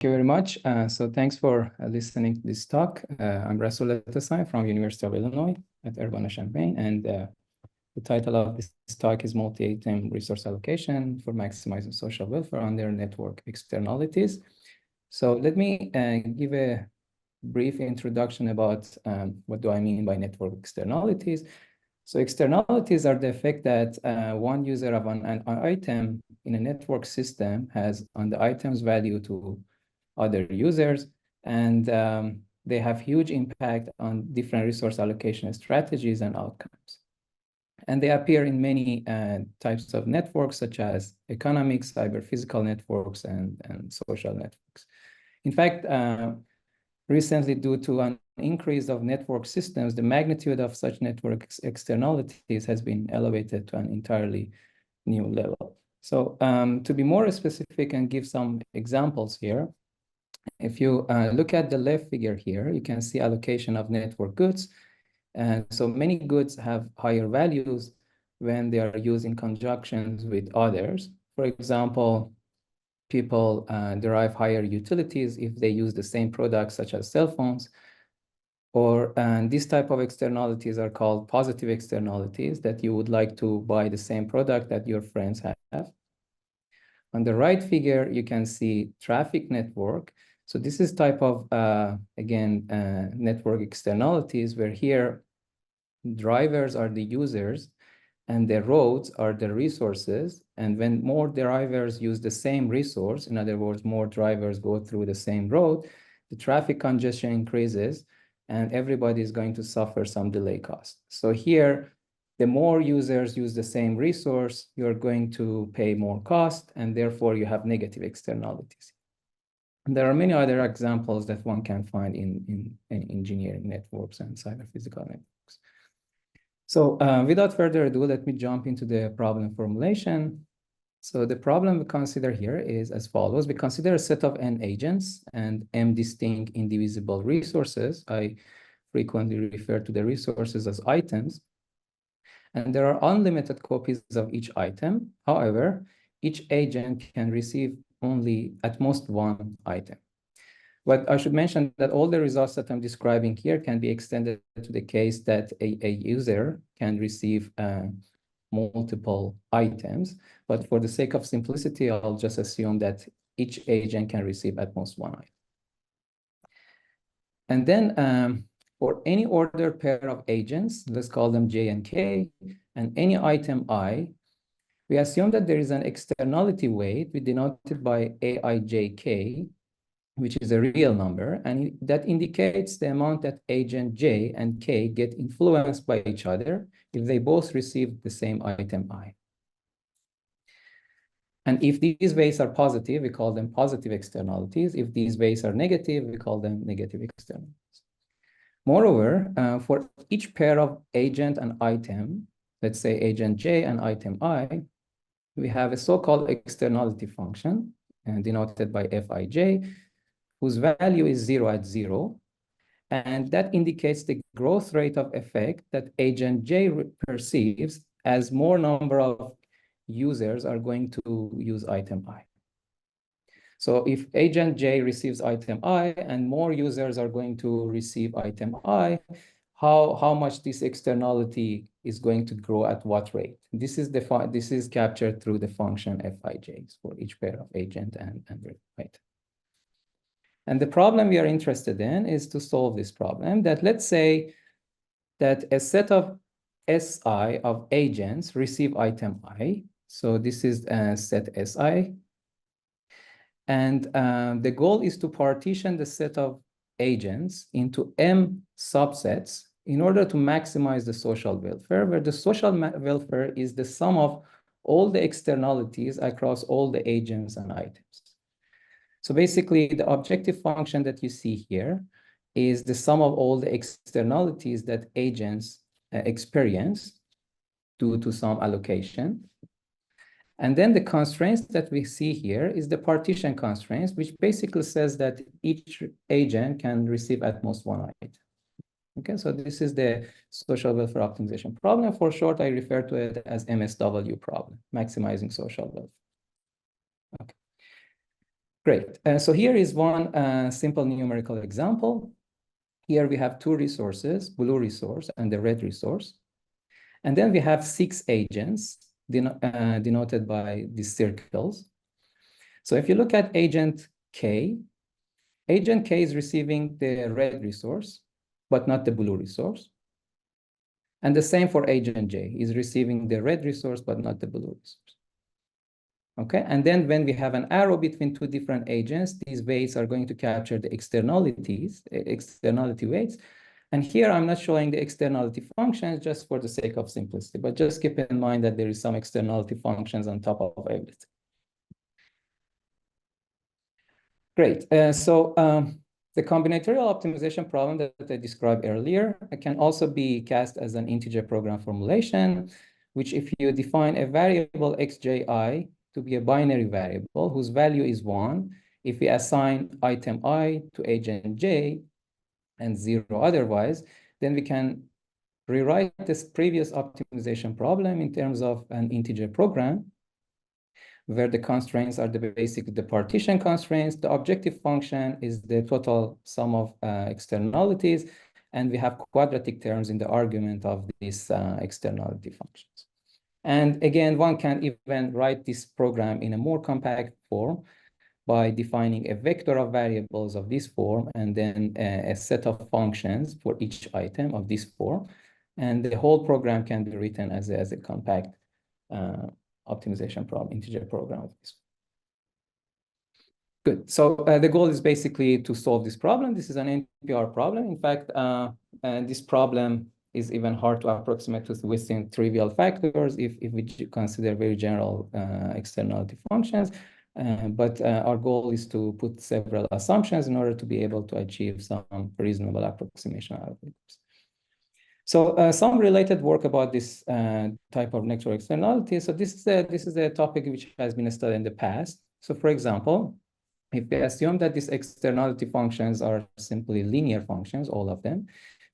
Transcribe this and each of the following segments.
you very much. So thanks for listening to this talk. I'm Rasul Etasai from University of Illinois at Urbana-Champaign, and the title of this talk is Multi-Item Resource Allocation for Maximizing Social Welfare under Network Externalities. So let me give a brief introduction about what do I mean by network externalities. So externalities are the effect that one user of an item in a network system has on the item's value to other users, and they have huge impact on different resource allocation strategies and outcomes. And they appear in many types of networks, such as economic, cyber physical networks, and social networks. In fact, recently, due to an increase of network systems, the magnitude of such network externalities has been elevated to an entirely new level. So to be more specific and give some examples here, if you look at the left figure here, you can see allocation of network goods. And so many goods have higher values when they are used in conjunctions with others. For example, people derive higher utilities if they use the same products, such as cell phones. Or this type of externalities are called positive externalities, that you would like to buy the same product that your friends have. On the right figure, you can see traffic network. So this is type of, again, network externalities, where here drivers are the users and the roads are the resources. And when more drivers use the same resource, in other words, more drivers go through the same road, the traffic congestion increases and everybody is going to suffer some delay cost. So here, the more users use the same resource, you're going to pay more cost, and therefore you have negative externalities. And there are many other examples that one can find in engineering networks and cyber physical networks. So without further ado, let me jump into the problem formulation. So the problem we consider here is as follows. We consider a set of n agents and m distinct indivisible resources. I frequently refer to the resources as items. And there are unlimited copies of each item. However, each agent can receive only at most one item. But I should mention that all the results that I'm describing here can be extended to the case that a user can receive multiple items. But for the sake of simplicity, I'll just assume that each agent can receive at most one item. And then for any ordered pair of agents, let's call them J and K, and any item I, we assume that there is an externality weight, we denote it by Aijk, which is a real number, and that indicates the amount that agent J and K get influenced by each other if they both receive the same item I. And if these weights are positive, we call them positive externalities. If these weights are negative, we call them negative externalities. Moreover, for each pair of agent and item, let's say agent J and item I, we have a so-called externality function, denoted by Fij, whose value is 0 at 0. And that indicates the growth rate of effect that agent J perceives as more number of users are going to use item I. So if agent J receives item I and more users are going to receive item I, how much this externality is going to grow at what rate? This is captured through the function Fij for each pair of agent and item. And the problem we are interested in is to solve this problem, that let's say that a set of Si of agents receive item I. So this is set Si. And the goal is to partition the set of agents into m subsets in order to maximize the social welfare, where the social welfare is the sum of all the externalities across all the agents and items. So basically, the objective function that you see here is the sum of all the externalities that agents experience due to some allocation. And then the constraints that we see here is the partition constraints, which basically says that each agent can receive at most one item. Okay, so this is the social welfare optimization problem. For short, I refer to it as MSW problem, maximizing social welfare. Okay. Great. So here is one simple numerical example. Here we have two resources, blue resource and the red resource. And then we have 6 agents denoted by these circles. So if you look at agent K is receiving the red resource, but not the blue resource. And the same for agent J, is receiving the red resource, but not the blue resource. Okay, and then when we have an arrow between two different agents, these weights are going to capture the externality weights. And here I'm not showing the externality functions just for the sake of simplicity, but just keep in mind that there is some externality functions on top of everything. Great. The combinatorial optimization problem that I described earlier can also be cast as an integer program formulation, which if you define a variable xji to be a binary variable whose value is 1, if we assign item I to agent j and 0 otherwise, then we can rewrite this previous optimization problem in terms of an integer program where the constraints are the partition constraints. The objective function is the total sum of externalities, and we have quadratic terms in the argument of these externality functions. And again, one can even write this program in a more compact form by defining a vector of variables of this form and then a set of functions for each item of this form. And the whole program can be written as a compact optimization problem, integer program of this. Good. So the goal is basically to solve this problem. This is an NPR problem. In fact, this problem is even hard to approximate within trivial factors if we consider very general externality functions. But our goal is to put several assumptions in order to be able to achieve some reasonable approximation algorithms. So some related work about this type of network externality. So this is a topic which has been studied in the past. So for example, if we assume that these externality functions are simply linear functions, all of them,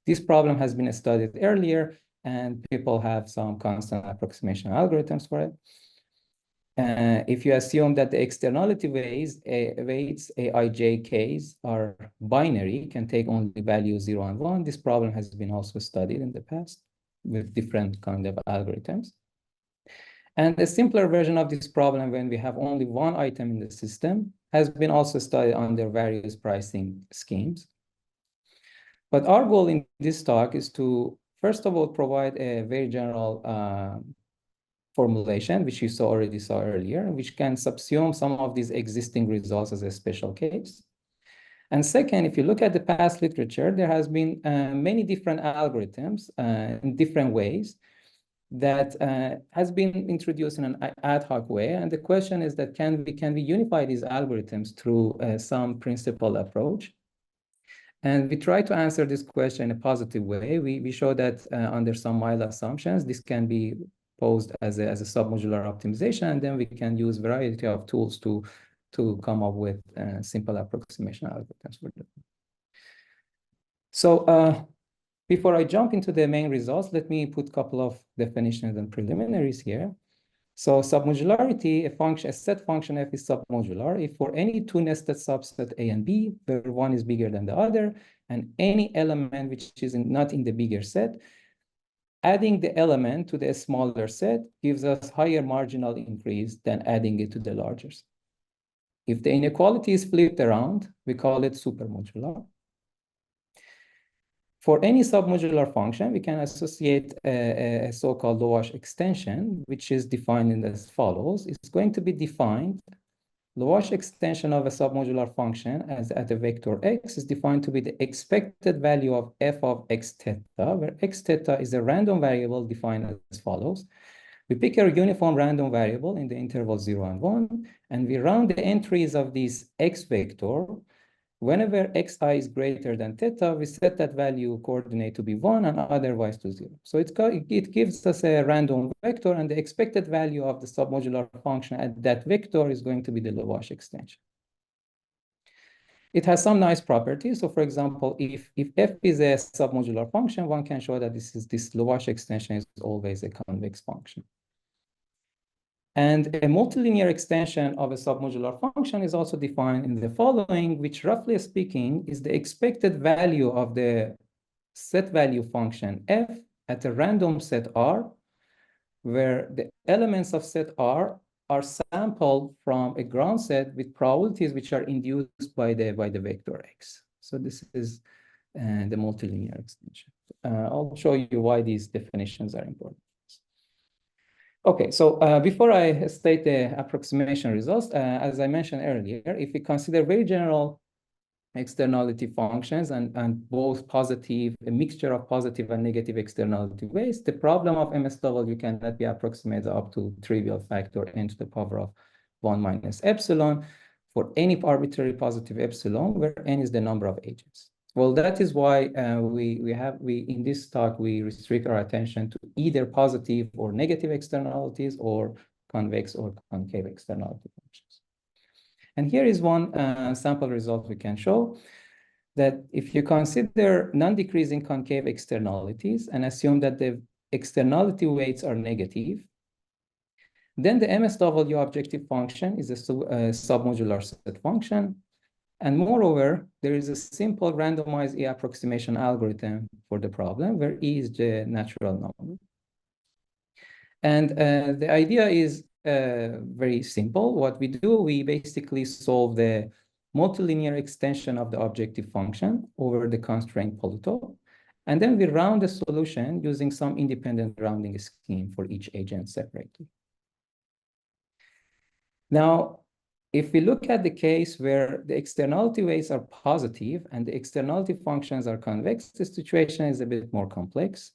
this problem has been studied earlier, and people have some constant approximation algorithms for it. If you assume that the externality weights aijk's are binary, can take only values 0 and 1. This problem has been also studied in the past with different kind of algorithms. And a simpler version of this problem, when we have only one item in the system, has been also studied under various pricing schemes. But our goal in this talk is to, first of all, provide a very general formulation, which you already saw earlier, which can subsume some of these existing results as a special case. And second, if you look at the past literature, there has been many different algorithms in different ways that has been introduced in an ad hoc way. And the question is that can we unify these algorithms through some principled approach? And we try to answer this question in a positive way. We show that under some mild assumptions, this can be posed as a submodular optimization, and then we can use a variety of tools to come up with simple approximation algorithms for them. So before I jump into the main results, let me put a couple of definitions and preliminaries here. So submodularity, a set function f is submodular if for any two nested subset A and B, where one is bigger than the other, and any element which is not in the bigger set, adding the element to the smaller set gives us higher marginal increase than adding it to the larger set. If the inequality is flipped around, we call it supermodular. For any submodular function, we can associate a so-called Lowash extension, which is defined as follows. It's going to be defined, Lowash extension of a submodular function as at a vector x is defined to be the expected value of f of x theta, where x theta is a random variable defined as follows. We pick a uniform random variable in the interval 0 and 1, and we round the entries of this x vector. Whenever xi is greater than theta, we set that value coordinate to be 1 and otherwise to 0. So it gives us a random vector, and the expected value of the submodular function at that vector is going to be the Lowash extension. It has some nice properties. So for example, if f is a submodular function, one can show that this Lowash extension is always a convex function. And a multilinear extension of a submodular function is also defined in the following, which roughly speaking is the expected value of the set value function f at a random set R, where the elements of set R are sampled from a ground set with probabilities which are induced by the vector x. So this is the multilinear extension. I'll show you why these definitions are important. Okay, so before I state the approximation results, as I mentioned earlier, if we consider very general externality functions and both positive, a mixture of positive and negative externality ways, the problem of MSW cannot be approximated up to trivial factor n to the power of 1 minus epsilon for any arbitrary positive epsilon, where n is the number of agents. Well, that is why we in this talk, we restrict our attention to either positive or negative externalities or convex or concave externality functions. And here is one sample result we can show that if you consider non-decreasing concave externalities and assume that the externality weights are negative, then the MSW objective function is a submodular set function. And moreover, there is a simple randomized E approximation algorithm for the problem where E is the natural number. And the idea is very simple. What we do, we basically solve the multilinear extension of the objective function over the constraint polytope. And then we round the solution using some independent rounding scheme for each agent separately. Now, if we look at the case where the externality weights are positive and the externality functions are convex, the situation is a bit more complex.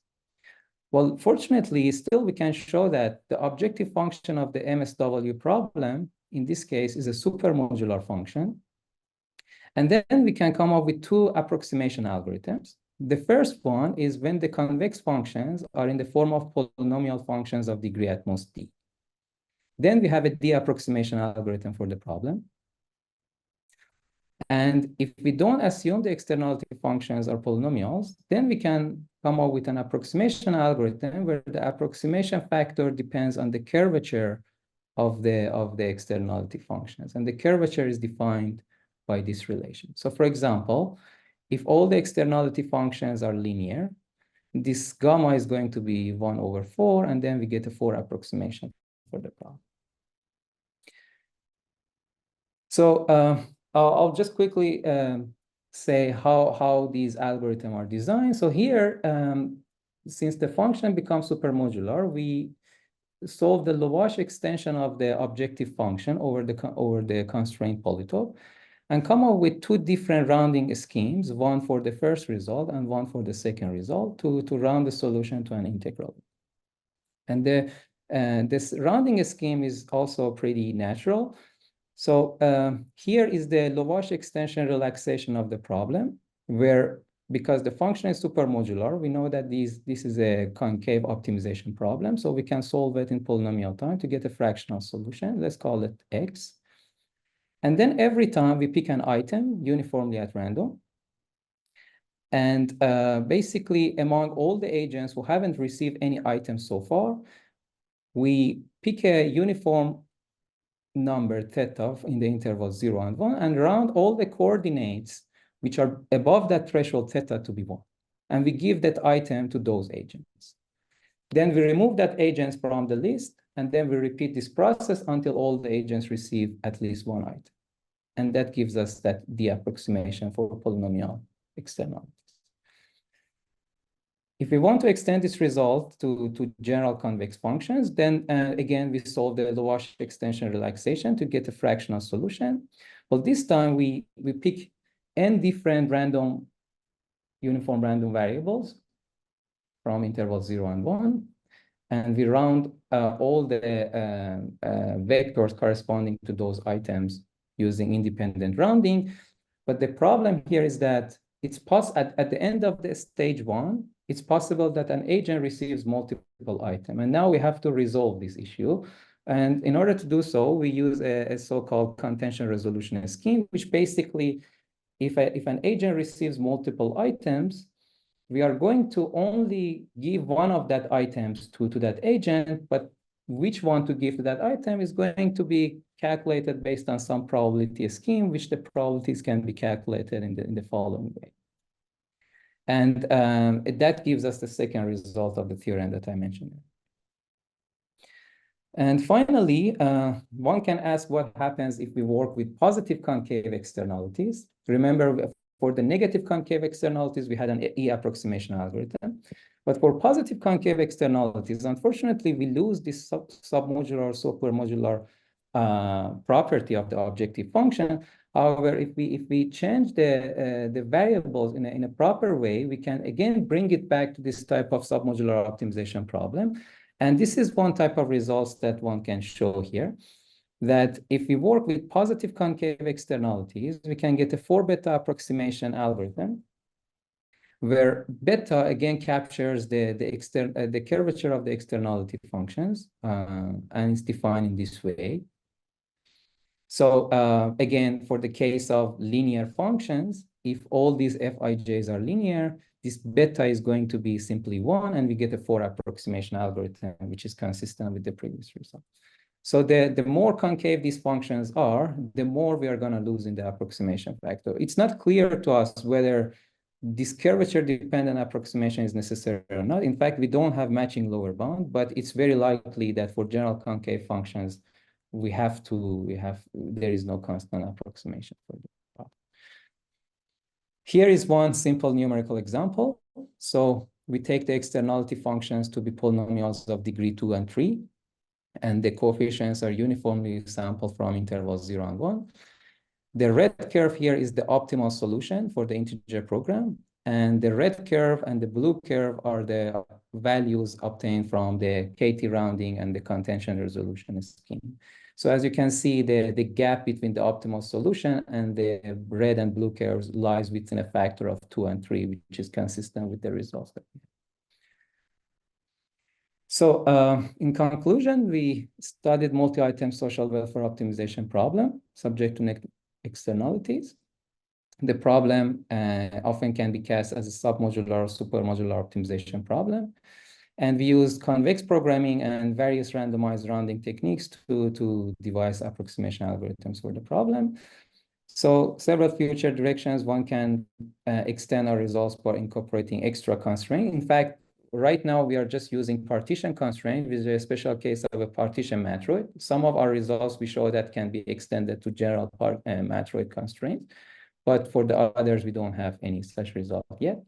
Well, fortunately, still we can show that the objective function of the MSW problem, in this case, is a supermodular function. And then we can come up with two approximation algorithms. The first one is when the convex functions are in the form of polynomial functions of degree at most d. Then we have a D approximation algorithm for the problem. And if we don't assume the externality functions are polynomials, then we can come up with an approximation algorithm where the approximation factor depends on the curvature of the externality functions. And the curvature is defined by this relation. So for example, if all the externality functions are linear, this gamma is going to be 1/4, and then we get a 4 approximation for the problem. So I'll just quickly say how these algorithms are designed. So here, since the function becomes supermodular, we solve the Lovász extension of the objective function over the constraint polytope and come up with two different rounding schemes, one for the first result and one for the second result to round the solution to an integral. And this rounding scheme is also pretty natural. So here is the Lovász extension relaxation of the problem, where because the function is supermodular, we know that this is a concave optimization problem. So we can solve it in polynomial time to get a fractional solution. Let's call it x. And then every time we pick an item uniformly at random. And basically, among all the agents who haven't received any items so far, we pick a uniform number theta in the interval 0 and 1 and round all the coordinates which are above that threshold theta to be 1. And we give that item to those agents. Then we remove that agents from the list, and then we repeat this process until all the agents receive at least one item. And that gives us that D approximation for polynomial externalities. If we want to extend this result to general convex functions, then again, we solve the Lovász extension relaxation to get a fractional solution. Well, this time we pick n different uniform random variables from interval 0 and 1, and we round all the vectors corresponding to those items using independent rounding. But the problem here is that it's at the end of the stage 1, it's possible that an agent receives multiple items. And now we have to resolve this issue. And in order to do so, we use a so-called contention resolution scheme, which basically, if an agent receives multiple items, we are going to only give one of that items to that agent, but which one to give to that item is going to be calculated based on some probability scheme, which the probabilities can be calculated in the following way. And that gives us the second result of the theorem that I mentioned. And finally, one can ask what happens if we work with positive concave externalities. Remember, for the negative concave externalities, we had an E approximation algorithm. But for positive concave externalities, unfortunately, we lose this submodular or supermodular property of the objective function. However, if we change the variables in a proper way, we can again bring it back to this type of submodular optimization problem. And this is one type of results that one can show here, that if we work with positive concave externalities, we can get a 4-beta approximation algorithm, where beta again captures the curvature of the externality functions, and it's defined in this way. So again, for the case of linear functions, if all these Fij's are linear, this beta is going to be simply 1, and we get a 4 approximation algorithm, which is consistent with the previous result. So the more concave these functions are, the more we are going to lose in the approximation factor. It's not clear to us whether this curvature-dependent approximation is necessary or not. In fact, we don't have matching lower bound, but it's very likely that for general concave functions, there is no constant approximation for the problem. Here is one simple numerical example. So we take the externality functions to be polynomials of degree 2 and 3, and the coefficients are uniformly sampled from intervals 0 and 1. The red curve here is the optimal solution for the integer program, and the red curve and the blue curve are the values obtained from the KT rounding and the contention resolution scheme. So as you can see, the gap between the optimal solution and the red and blue curves lies within a factor of 2 and 3, which is consistent with the results that we have. So in conclusion, we studied multi-item social welfare optimization problem subject to externalities. The problem often can be cast as a submodular or supermodular optimization problem. And we used convex programming and various randomized rounding techniques to devise approximation algorithms for the problem. So several future directions, one can extend our results by incorporating extra constraint. In fact, right now we are just using partition constraint, which is a special case of a partition matroid. Some of our results we show that can be extended to general matroid constraints, but for the others, we don't have any such result yet.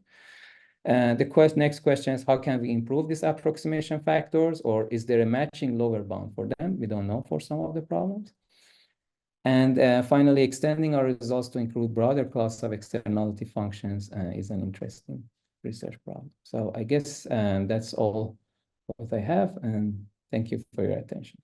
The next question is, how can we improve these approximation factors, or is there a matching lower bound for them? We don't know for some of the problems. And finally, extending our results to include broader class of externality functions is an interesting research problem. So I guess that's all what I have, and thank you for your attention.